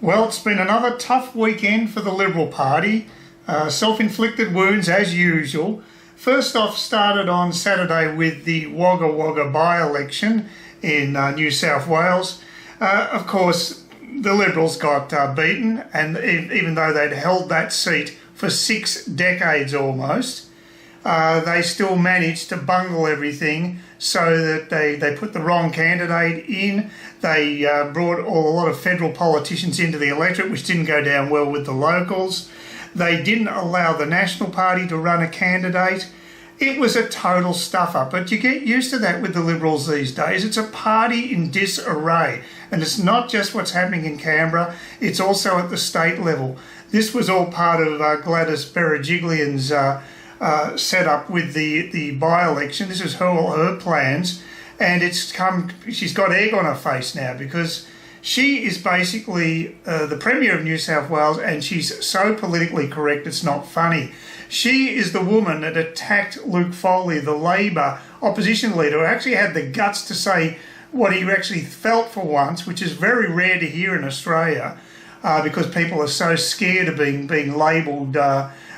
Well, it's been another tough weekend for the Liberal Party. Self-inflicted wounds as usual. First off, started on Saturday with the Wagga Wagga by-election in New South Wales. Of course, the Liberals got beaten, and even though they'd held that seat for 6 decades almost, they still managed to bungle everything so that they put the wrong candidate in. They brought a lot of federal politicians into the electorate, which didn't go down well with the locals. They didn't allow the National Party to run a candidate. It was a total stuff-up, but you get used to that with the Liberals these days. It's a party in disarray, and it's not just what's happening in Canberra, it's also at the state level. This was all part of Gladys Berejiklian's set up with the by-election. This is her plans, and she's got egg on her face now because she is basically the Premier of New South Wales, and she's so politically correct it's not funny. She is the woman that attacked Luke Foley, the Labor opposition leader, who actually had the guts to say what he actually felt for once, which is very rare to hear in Australia, because people are so scared of being labelled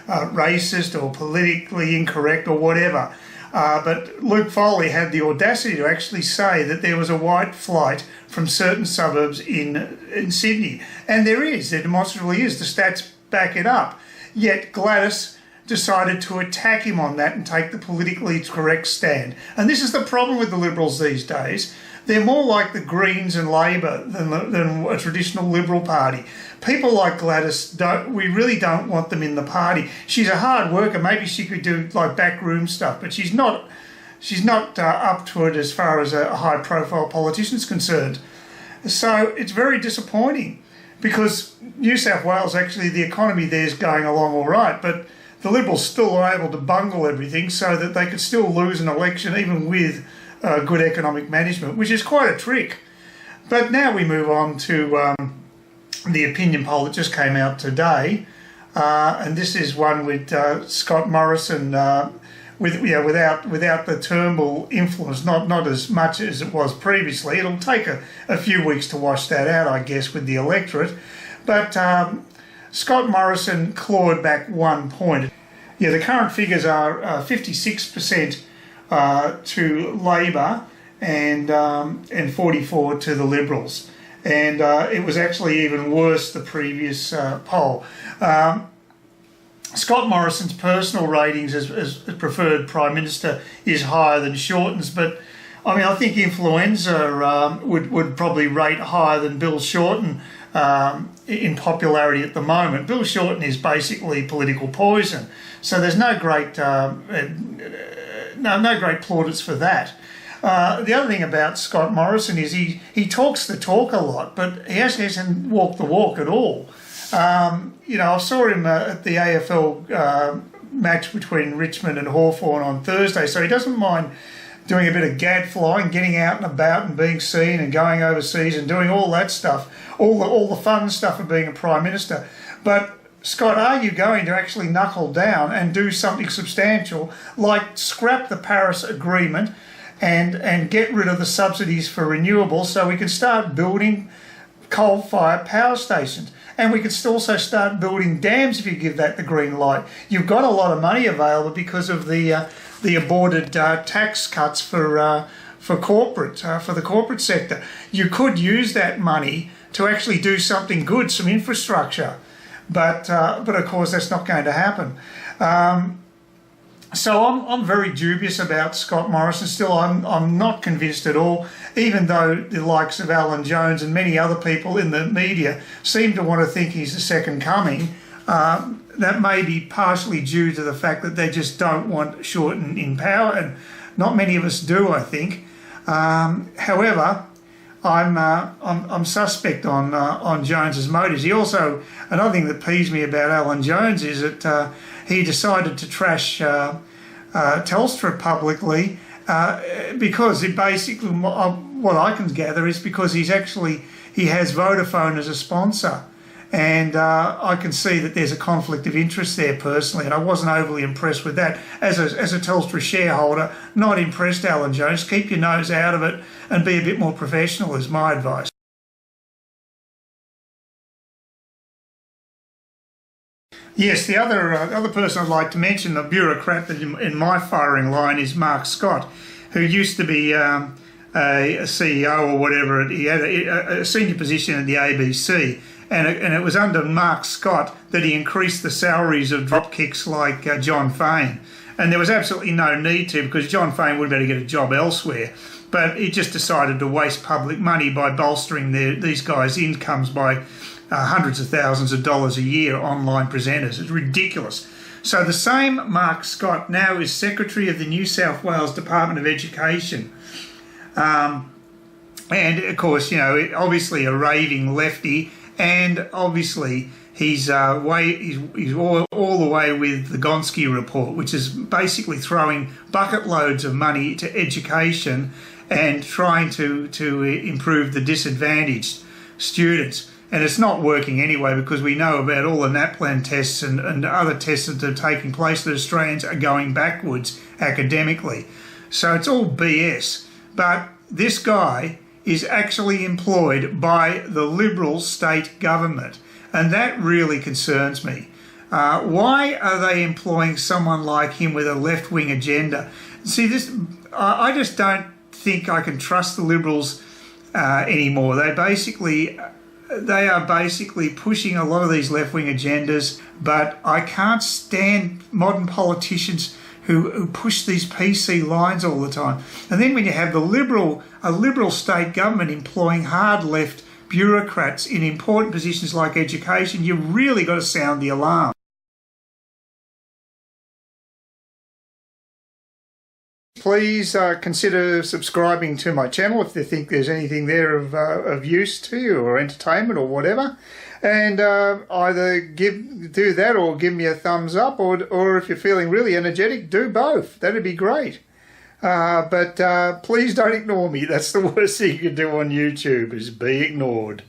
racist or politically incorrect or whatever. But Luke Foley had the audacity to actually say that there was a white flight from certain suburbs in Sydney. And there demonstrably is. The stats back it up. Yet Gladys decided to attack him on that and take the politically correct stand. And this is the problem with the Liberals these days. They're more like the Greens and Labor than a traditional Liberal Party. People like Gladys, we really don't want them in the party. She's a hard worker. Maybe she could do like backroom stuff, but she's not up to it as far as a high-profile politician is concerned. So it's very disappointing because New South Wales, actually, the economy there is going along all right, but the Liberals still are able to bungle everything so that they could still lose an election even with good economic management, which is quite a trick. But now we move on to the opinion poll that just came out today, and this is one with Scott Morrison without the Turnbull influence, not as much as it was previously. It'll take a few weeks to wash that out, I guess, with the electorate. But Scott Morrison clawed back 1 point. Yeah, the current figures are 56% to Labor and 44 to the Liberals. And it was actually even worse the previous poll. Scott Morrison's personal ratings as preferred Prime Minister is higher than Shorten's, but I mean, I think Influenza would probably rate higher than Bill Shorten in popularity at the moment. Bill Shorten is basically political poison, so there's no great plaudits for that. The other thing about Scott Morrison is he talks the talk a lot, but he actually hasn't walked the walk at all. I saw him at the AFL match between Richmond and Hawthorn on Thursday, so he doesn't mind doing a bit of gadflying, getting out and about and being seen and going overseas and doing all that stuff, all the fun stuff of being a Prime Minister. But Scott, are you going to actually knuckle down and do something substantial, like scrap the Paris Agreement and get rid of the subsidies for renewables so we can start building coal-fired power stations? And we could also start building dams if you give that the green light. You've got a lot of money available because of the aborted tax cuts for the corporate sector. You could use that money to actually do something good, some infrastructure, but of course that's not going to happen. So I'm very dubious about Scott Morrison. Still, I'm not convinced at all, even though the likes of Alan Jones and many other people in the media seem to want to think he's the second coming. That may be partially due to the fact that they just don't want Shorten in power, and not many of us do, I think. However, I'm suspect on Jones's motives. He also, another thing that peeves me about Alan Jones is that he decided to trash Telstra publicly because it basically, what I can gather is because he has Vodafone as a sponsor. And I can see that there's a conflict of interest there personally, and I wasn't overly impressed with that. As a Telstra shareholder, not impressed, Alan Jones. Keep your nose out of it and be a bit more professional is my advice. Yes, the other person I'd like to mention, the bureaucrat that in my firing line, is Mark Scott, who used to be a CEO or whatever. He had a senior position at the ABC, and it was under Mark Scott that he increased the salaries of dropkicks like John Fain. And there was absolutely no need to, because John Fain would better get a job elsewhere. But he just decided to waste public money by bolstering these guys' incomes by hundreds of thousands of dollars a year, online presenters. It's ridiculous. So the same Mark Scott now is Secretary of the New South Wales Department of Education. And of course, you know, obviously a raving lefty, and obviously he's all the way with the Gonski report, which is basically throwing bucket loads of money to education and trying to improve the disadvantaged students. And it's not working anyway, because we know about all the NAPLAN tests and other tests that are taking place that Australians are going backwards academically. So it's all BS. But this guy is actually employed by the Liberal state government, and that really concerns me. Why are they employing someone like him with a left-wing agenda? See, I just don't think I can trust the Liberals anymore. They are basically pushing a lot of these left-wing agendas, but I can't stand modern politicians who push these PC lines all the time. And then when you have a Liberal state government employing hard left bureaucrats in important positions like education, you've really got to sound the alarm. Please consider subscribing to my channel if you think there's anything there of use to you, or entertainment or whatever. And either do that or give me a thumbs up, or if you're feeling really energetic, do both. That'd be great. But please don't ignore me. That's the worst thing you can do on YouTube, is be ignored.